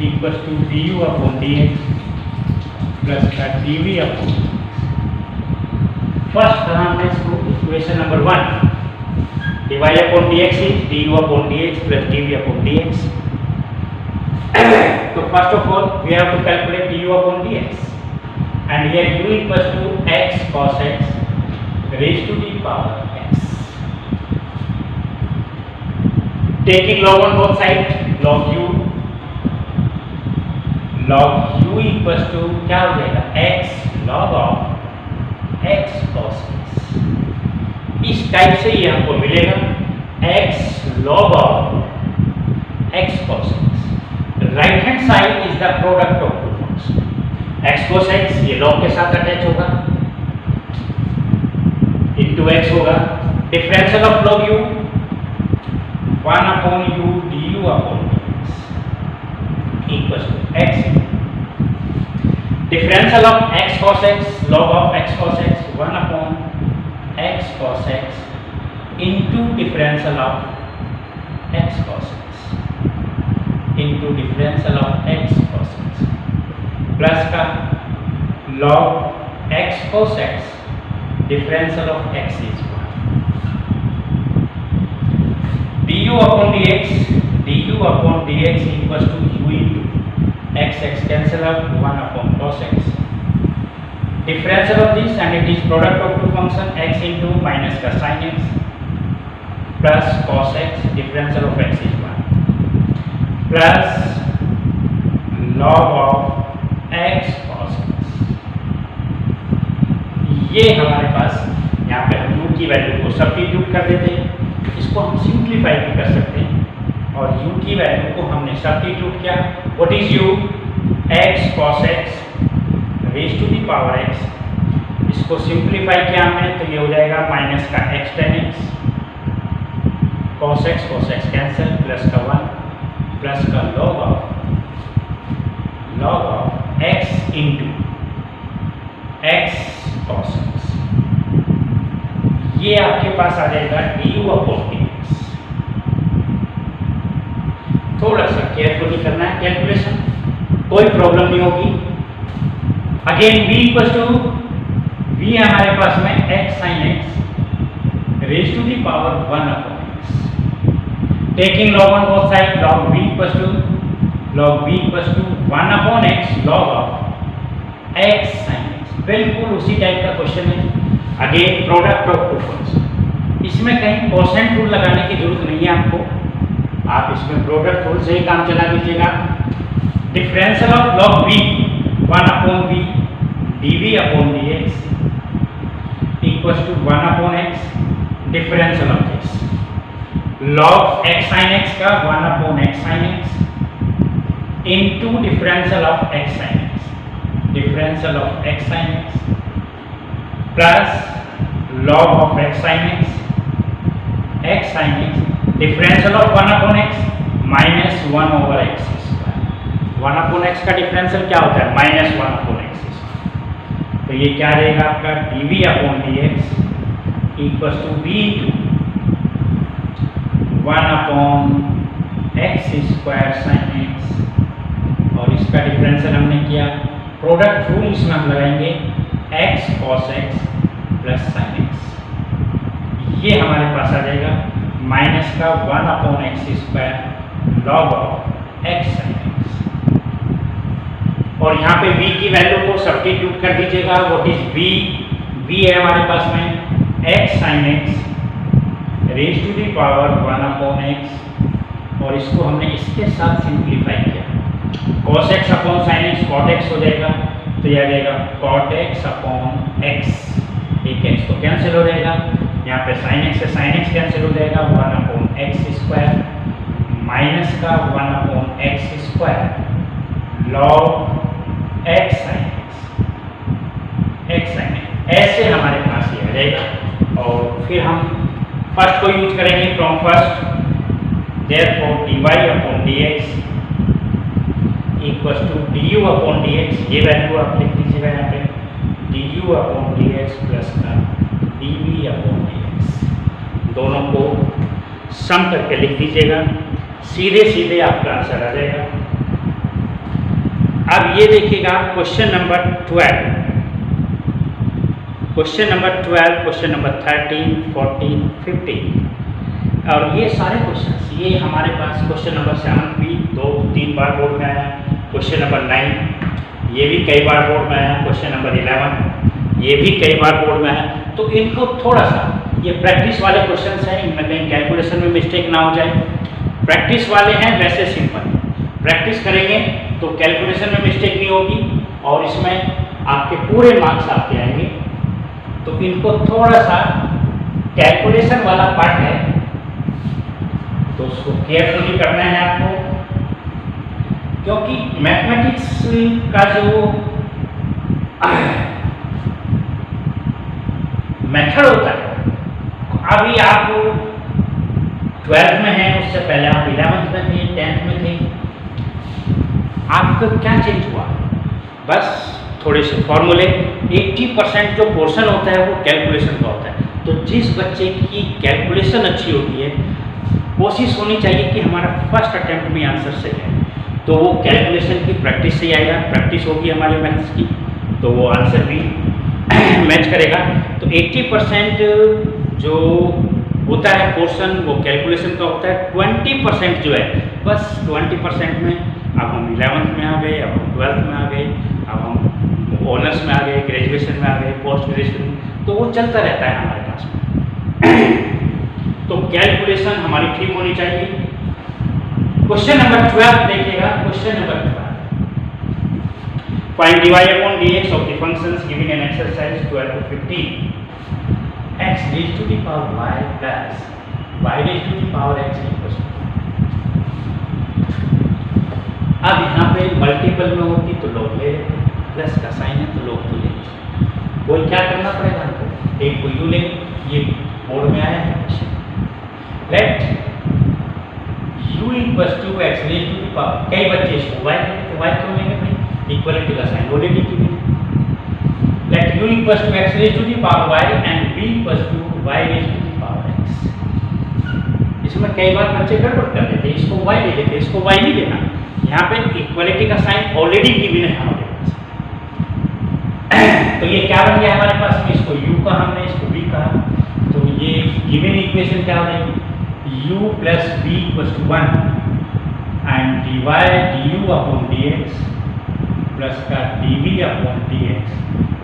equals to du upon dx plus dv upon dx. First तरह हमने इसको equation number 1 dy upon dx is du upon dx plus dv upon dx. So first of all we have to calculate du upon dx, and here u equals to x cos x raised to the power x. Taking log on both sides, log u equals to क्या हो जाएगा x log of x cos x. इस type से ये हमको मिलेगा x log of x cos x. Right hand side is the product of two function. x cos x ये log के साथ अटैच होगा, इनटू x होगा. Differential of log u 1 upon u du upon dx equals to x. Differential of x cos x, log of x cos x 1 upon x cos x into differential of x cos x into differential of x cos x plus का log x cos x differential of x is 1. du upon dx equals to u into x cancel out 1 upon cos x. Differential of this and it is product of two function x into minus का sin x plus cos x. Differential of x is 1 plus log of x cos x. ये हमारे पास यहाँ पे हम u की value को substitute कर देते हैं. इसको हम सिंप्लीफाई भी कर सकते हैं और u की वैल्यू को हमने सब्स्टिट्यूट किया. What is u? x cos x raise to the power x. इसको सिंप्लीफाई किया हमने तो ये हो जाएगा माइनस का x tan x cos x cancel plus का 1 प्लस का log of x into x cos x. ये आपके पास आ जाएगा du upon dx. थोड़ा सा केयरफुली करना है कैलकुलेशन, कोई प्रॉब्लम नहीं होगी. Again v equal to v हमारे पास में x sin x raise to the power 1 upon x. Taking log on both side, log v equal to 1 upon x log of x sin x. बिल्कुल उसी type का question है. Again product of two function. इसमें कहीं quotient rule लगाने की जरूरत नहीं है आपको, आप इसमें प्रोडक्ट रूल से ही काम चला लीजिएगा. Differential of log v 1 upon v dv upon dx equals to 1 upon x. Differential of this log x sin x का 1 upon x sin x into differential of x sin x. differential of x sin x plus log of x sin x differential of 1 upon x minus 1 over x square. 1 upon x का differential क्या होता है? Minus 1 upon x square. तो ये क्या रहेगा आपका dv upon dx equals to v into 1 upon x square sin x. और इसका डिफरेंशियल हमने किया, प्रोडक्ट रूल इसमें हम लगाएंगे x cos x plus sin x. ये हमारे पास आ जाएगा माइनस का 1 upon x square log of x sin x. और यहाँ पे v की वैल्यू को सब्स्टिट्यूट कर दीजिएगा. What is v? v है हमारे पास में x sin x raise to the power 1 upon x और इसको हमने इसके साथ सिंप्लीफाई किया. cos x upon sin x cot x हो जाएगा, तो यह आ जाएगा cot x अपॉन x एक x तो कैंसिल हो जाएगा, यहाँ पे sin x से sin x कैंसिल हो जाएगा, 1/x² माइनस का 1/x² log x sin x ऐसे हमारे पास ये आ जाएगा। और फिर हम फर्स्ट को यूज करेंगे from first, therefore dy/dx equals to du/dx, ये वैल्यू आप लिख दीजिएगा यहाँ पे, du/dx प्लस का dv/dx, दोनों को सम करके लिख दीजिएगा, सीधे सीधे आपका आंसर आ जाएगा। अब ये देखिएगा question number 12, question number 12, question number 13, 14, 15 और ये सारे क्वेश्चन, ये हमारे पास क्वेश्चन नंबर 7 भी 2-3 बार बोर्ड में आया, क्वेश्चन नंबर 9 ये भी कई बार बोर्ड में आया, क्वेश्चन नंबर 11 ये भी कई बार बोर्ड में आया। तो इनको थोड़ा सा, ये प्रैक्टिस वाले क्वेश्चन हैं, इनमें कहीं कैलकुलेशन में मिस्टेक ना हो जाए, प्रैक्टिस वाले हैं, वैसे सिंपल, प्रैक्टिस करेंगे तो कैलकुलेशन में मिस्टेक नहीं होगी और इसमें आपके पूरे मार्क्स आपके आएंगे। तो इनको थोड़ा सा कैलकुलेशन वाला पार्ट है तो उसको केयरफुली करना है आपको, क्योंकि मैथमेटिक्स का जो मेथड होता है, अभी आप 12th में हैं, उससे पहले आप 11th में थे, 10th में थे, आपका क्या चेंज हुआ? बस थोड़े से फॉर्मूले, 80% जो पोर्शन होता है वो कैलकुलेशन का होता है। तो जिस बच्चे की कैलकुलेशन अच्छी होती है, कोशिश होनी चाहिए कि हमारा फर्स्ट अटेम्प्ट में आंसर सही है, तो वो कैलकुलेशन की प्रैक्टिस से आएगा, प्रैक्टिस होगी हमारे मैथ्स की, तो वो आंसर भी मैच करेगा। तो 80% जो होता है पोर्शन वो कैलकुलेशन का होता है, 20% जो है, बस 20% में अब हम 11th में आ गए, अब हम 12th में आ गए, अब हम ऑनर्स में आ गए, ग्रेजुएशन में आ गए, पोस्ट ग्रेजुएशन, तो वो चलता रहता है हमारे पास में। तो कैलकुलेशन हमारी ठीक होनी चाहिए। क्वेश्चन नंबर 12 देखिएगा, question number 12, find dy/dx of the functions given in exercise 12 to 15 x raised to the power y plus y raised to the power x equals to। अब यहाँ पे मल्टीपल में होती तो लोग ले लेते, प्लस का साइन है तो लोग तो ले लेते, कोई क्या करना पड़ेगा हमको, एक को यू लेंगे, ये बोर्ड में आया है question, let u equals to x raise to the power, कई बच्चे इसको y लेंगे, तो y क्यों लेंगे भाई, इक्वलिटी का साइन ऑलरेडी गिवन है। Let u equals to x raise to the power y and b equals to y raise to the power x। इसमें कई बार बच्चे गड़बड़ कर देते, इसको y ले लेते, इसको y नहीं लेना, यहाँ पे इक्वलिटी का साइन ऑलरेडी गिवन है हमारे पास। तो ये क्या बन गया हमारे पास में, इसको u कहा हमने, इसको v कहा, तो ये गिवन इक्वेशन क्या हो जाएगी, u plus v equals to 1 and dy du/dx plus का dv/dx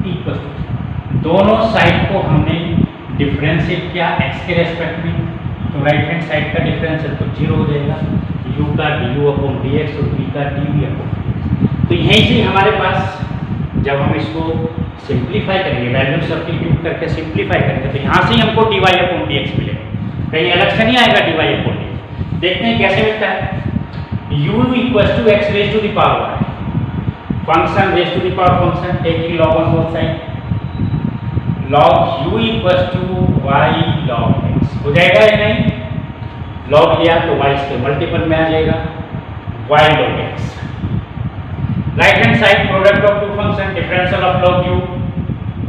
इक्वल्स टू, दोनों साइड को हमने डिफरेंशिएट किया x के रेस्पेक्ट में, तो राइट हैंड साइड का डिफरेंस है तो 0 हो जाएगा, u का du/dx और v का dv/dx। तो यहीं से हमारे पास जब हम इसको सिंप्लीफाई करेंगे, वैल्यू सब्स्टिट्यूट करके सिंप्लीफाई करेंगे, तो यहाँ से ही हमको dy/dx मिलेगा, कहीं अलग से नहीं आएगा dy/dx। देखते हैं कैसे मिलता है, u equals to x raise to the power y, function raise to the power function, taking log on both side, log u equals to y log x हो जाएगा या नहीं, log लिया तो y इसके मल्टीपल में आ जाएगा, y log x। Right hand side product of two function, differential of log u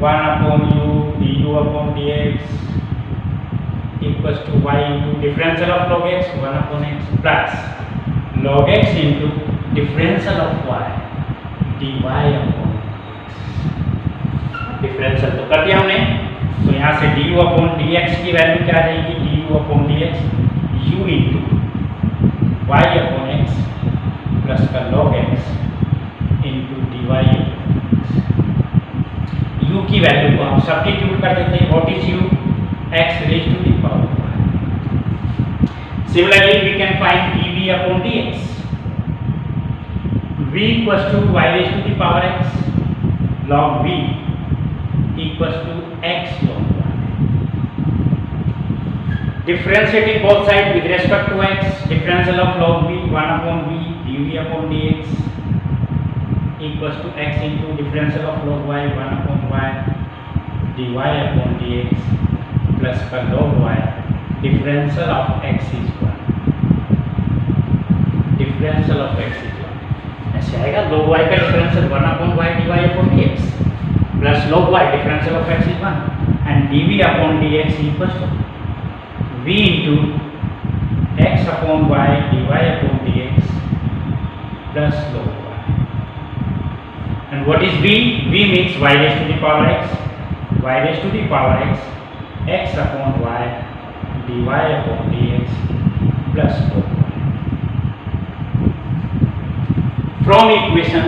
1/u du/dx equals to y into differential of log x 1/x plus log x into differential of y dy/dx। Differential तो कर दिया हमने, तो यहाँ से du/dx की value क्या रहेगी, du/dx u into y/x plus का log x into dy/dx। u की वैल्यू को हम सब्स्टिट्यूट कर देते हैं, what is u, x raise to the power y। Similarly we can find dv/dx, v equals to y raise to the power x log v equals to x log y. Differentiating both sides with respect to x, differential of log b 1 upon b dv upon dx equals to x into differential of log y 1 upon y dy upon dx plus का log y differential of x is 1. differential of x is 1 ऐसे आएगा log y का differential 1 upon y dy upon dx plus log y differential of x is 1 and dv upon dx equals to v into x upon y dy upon dx plus log y. And what is v? V means y raised to the power x, y raised to the power x upon y dy upon dx plus log y. From equation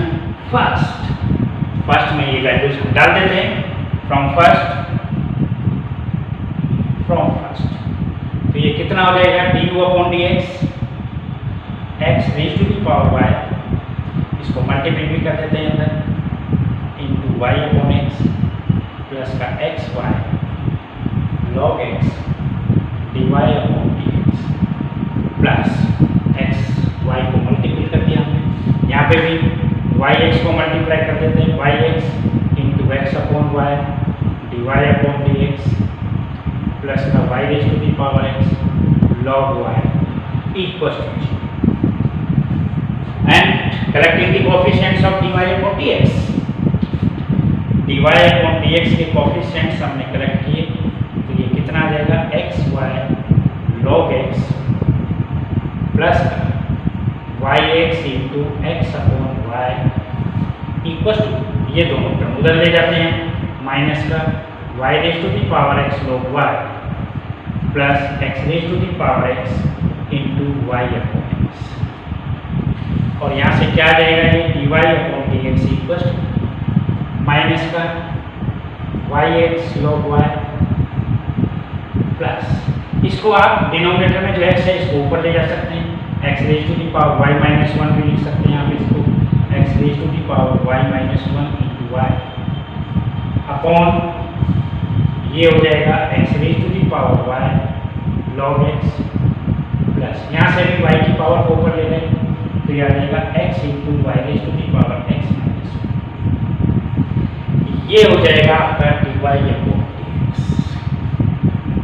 first में ये values डाल देते हैं from first तो ये कितना हो जाएगा du upon dx x raise to the power y, इसको मल्टीप्लाई भी कर देते हैं अंदर into y upon x plus का x y log x dy upon dx plus x y को मल्टीप्लाई कर दिया हमने, यहाँ पे भी y x को मल्टीप्लाई कर देते हैं y x into x upon y dy upon dx plus का y raise to the power x log y equals to 0. And collecting the coefficients of dy upon dx, dy upon dx के coefficients हमने collect किए तो ये कितना आ जाएगा x y log x plus y x into x upon y equal to ये दोनों टर्म उधर ले जाते हैं माइनस का y raise to the power x log y plus x raise to the power x into y upon x और यहाँ से क्या आ जाएगा ये dy upon dx equal to minus का yx log y प्लस इसको आप डिनोमिनेटर में जो x है इसको ऊपर ले जा सकते हैं x raise to the power y minus 1 भी लिख सकते हैं आप इसको x raise to the power y minus 1 into y upon ये हो जाएगा x raise to the power y log x plus यहाँ से भी y की पावर को ऊपर ले गए तो ये आ जाएगा x into y raise to the power x minus 1, ये हो जाएगा आपका dy अपॉन dx।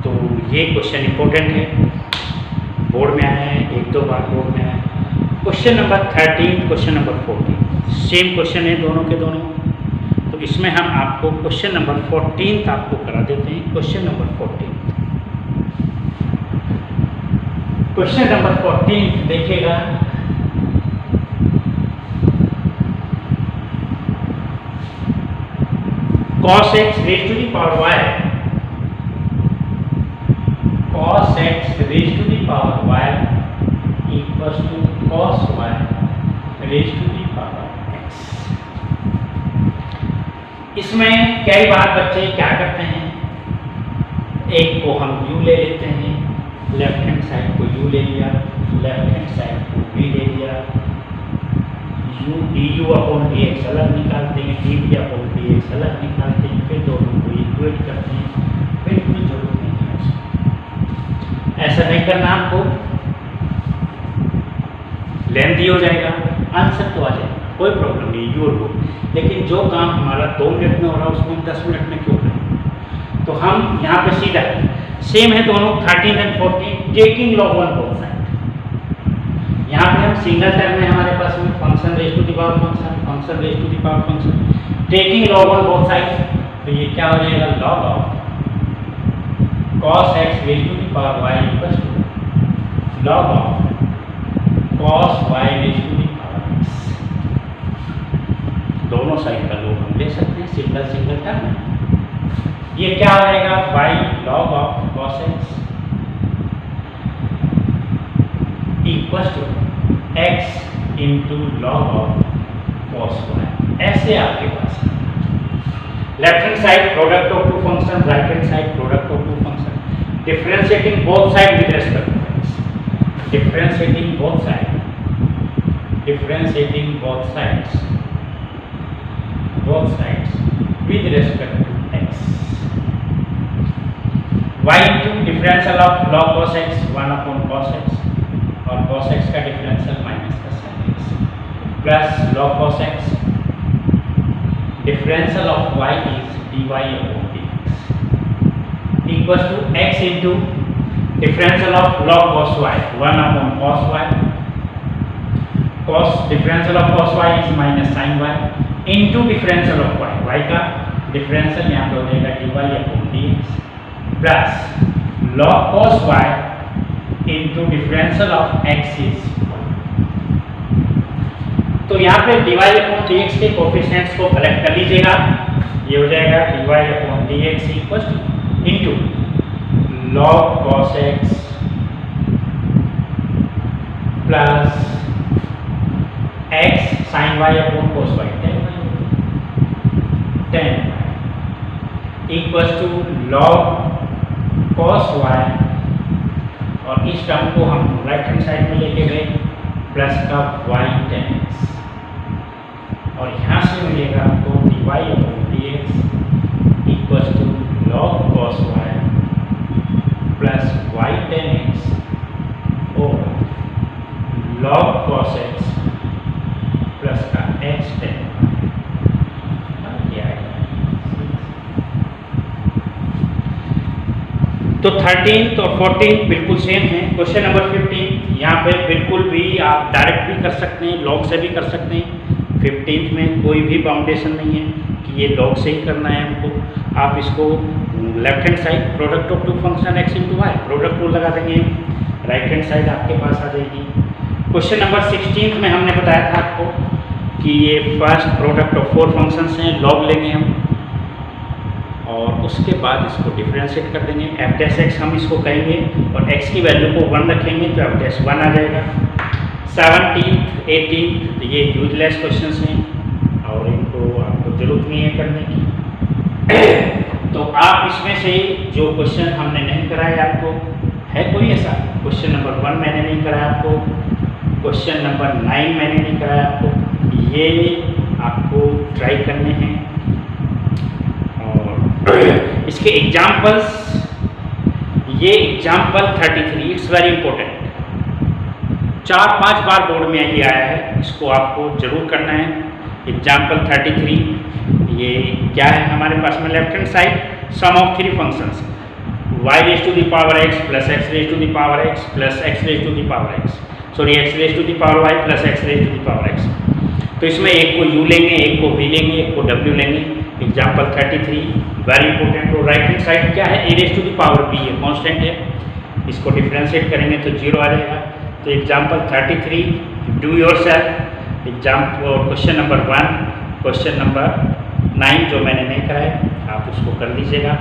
तो ये क्वेश्चन इंपॉर्टेंट है, बोर्ड में आया है, एक दो बार बोर्ड में आया है। Question number 13, question number 14 same question है दोनों के दोनों, तो इसमें हम आपको क्वेश्चन नंबर 14 आपको करा देते हैं। क्वेश्चन नंबर 14, क्वेश्चन नंबर 14 देखिएगा, cos x raised to the power y, cos x raised to the power y equals to cos y raised to the power x। इसमें कई बार बच्चे क्या करते हैं, एक को हम u ले लेते हैं, लेफ्ट हैंड साइड को u ले लिया, लेफ्ट हैंड साइड को v ले लिया, u du अपॉन dx अलग निकालते हैं, dv अपॉन dx अलग निकालते हैं, फिर दोनों को इक्वेट करते हैं, फिर कोई जरूरत नहीं है। ऐसा नहीं करना, आपको लेंथी हो जाएगा, आंसर तो आ जाएगा, कोई प्रॉब्लम नहीं, योर हो। लेकिन जो काम हमारा 2 मिनट में हो रहा है उसको हम 10 मिनट में क्यों करें। तो हम यहाँ पे सीधा सेम है दोनों 13 and 14, taking log one both side. यहाँ पे हम सिंगल टर्म में हमारे पास में function raise to the power function, function raise to the power function, taking log one both side, तो ये क्या हो जाएगा log of cos x raise to the power y equals to log of cos y raise to the power x। दोनों side का लोग हम ले सकते हैं सिंगल सिंगल टर्म में। ये क्या हो जाएगा by log of cos x equals to x into log of cos y। ऐसे आपके पास left hand side product of two function, right hand side product of two function, differentiating both side with respect to x, differentiating both side, differentiating both sides with respect to x। y into differential of log cos x 1 upon cos x और cos x का differential minus का sin x plus log cos x differential of y is dy upon dx equal to x into differential of log cos y 1 upon cos y cos differential of cos y is minus sin y into differential of y y का differential यहाँ पे हो जाएगा dy upon dx plus log cos y into differential of x is, तो यहाँ पे dy upon dx के coefficients को कलेक्ट कर लीजिएगा। ये हो जाएगा dy upon dx equal two into log cos x plus x sin y upon cos y tan equal to log cos y और इस टर्म को हम राइट हैंड साइड में लेके गए प्लस का y tan x और यहाँ से मिलेगा आपको dy upon dx equal to log cos y plus y tan x और log cos x प्लस का x tan y। तो 13 और 14 बिल्कुल सेम है। क्वेश्चन नंबर 15 यहाँ पे बिल्कुल भी आप डायरेक्ट भी कर सकते हैं, लॉग से भी कर सकते हैं। 15 में कोई भी बाउंडेशन नहीं है कि ये लॉग से ही करना है हमको। आप इसको left hand side product of two function x into Y product rule लगा देंगे, राइट हैंड साइड आपके पास आ जाएगी। क्वेश्चन नंबर 16 में हमने बताया था आपको कि ये फर्स्ट प्रोडक्ट ऑफ 4 फंक्शंस हैं, लॉग लेंगे हम और उसके बाद इसको डिफरेंशिएट कर देंगे। f डैश x हम इसको कहेंगे और x की वैल्यू को 1 रखेंगे तो f डैश 1 आ जाएगा। 17 18 ये यूजलेस क्वेश्चंस हैं और इनको आपको जरूरत नहीं है करने की। तो आप इसमें से जो क्वेश्चन हमने नहीं कराया आपको है कोई ऐसा, क्वेश्चन नंबर 1 मैंने नहीं कराया आपको, क्वेश्चन नंबर 9 मैंने नहीं कराया आपको, ये आपको ट्राई करने हैं। इसके एग्जाम्पल्स, ये example 33 it's very important, 4-5 bar board में ये आया है, इसको आपको जरूर करना है। एग्जाम्पल 33 ये क्या है हमारे पास में left hand side some of 3 functions y raise to the power x plus x raise to the power x plus x raise to the power x sorry x raise to the power y plus x raise to the power x। तो इसमें एक को u लेंगे, एक को v लेंगे, एक को w लेंगे। Example 33 very important. तो राइट हैंड साइड क्या है, a raise to the power b है, कांस्टेंट है, इसको डिफरेंशिएट करेंगे तो 0 आ जाएगा। तो example 33 do yourself. Example question number 1 question number 9 जो मैंने नहीं कराया आप उसको कर लीजिएगा।